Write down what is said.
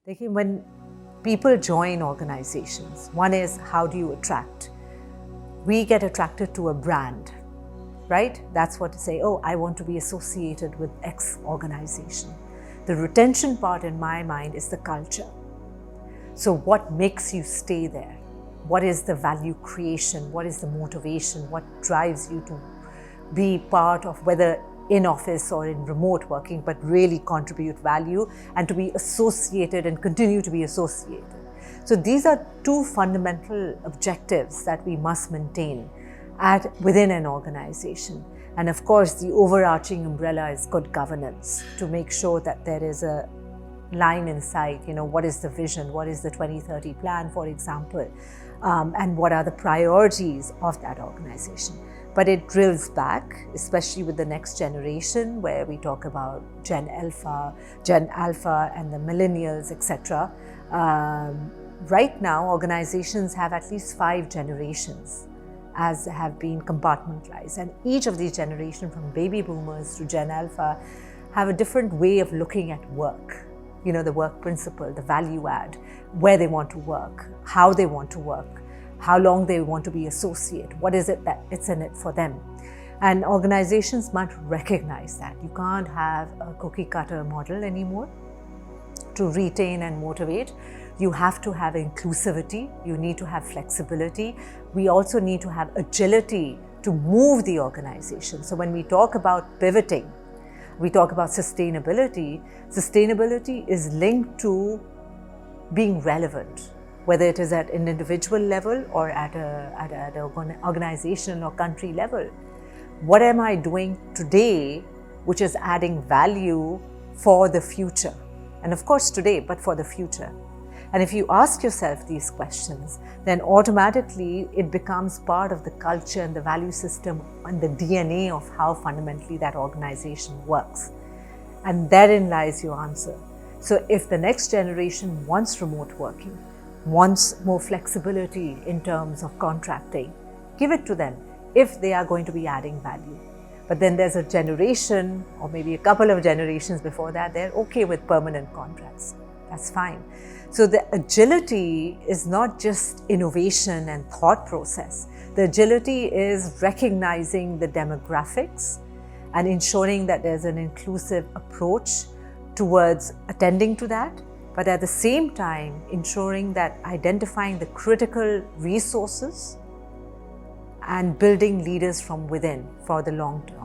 When people join organizations, one is, how do you attract? We get attracted to a brand, right? That's what to say, oh, I want to be associated with X organization. The retention part in my mind is the culture. So what makes you stay there? What is the value creation? What is the motivation? What drives you to be part of, whether in office or in remote working, but really contribute value and to be associated and continue to be associated? So these are two fundamental objectives that we must maintain within an organization. And of course, the overarching umbrella is good governance, to make sure that there is a line in sight, what is the vision, what is the 2030 plan, for example, and what are the priorities of that organization. But it drills back, especially with the next generation, where we talk about Gen Alpha and the millennials, etc. Right now, organizations have at least 5 generations as have been compartmentalized. And each of these generations, from baby boomers to Gen Alpha, have a different way of looking at work. The work principle, the value add, where they want to work, how they want to work, how long they want to be associated, what is it that it's in it for them. And organizations must recognize that. You can't have a cookie cutter model anymore to retain and motivate. You have to have inclusivity, you need to have flexibility. We also need to have agility to move the organization. So when we talk about pivoting, we talk about sustainability. Sustainability is linked to being relevant, whether it is at an individual level or at an organization or country level. What am I doing today which is adding value for the future? And of course today, but for the future. And if you ask yourself these questions, then automatically it becomes part of the culture and the value system and the DNA of how fundamentally that organization works. And therein lies your answer. So if the next generation wants remote working, wants more flexibility in terms of contracting, give it to them if they are going to be adding value. But then there's a generation, or maybe a couple of generations before that, they're okay with permanent contracts. That's fine. So the agility is not just innovation and thought process. The agility is recognizing the demographics and ensuring that there's an inclusive approach towards attending to that, but at the same time ensuring that identifying the critical resources and building leaders from within for the long term.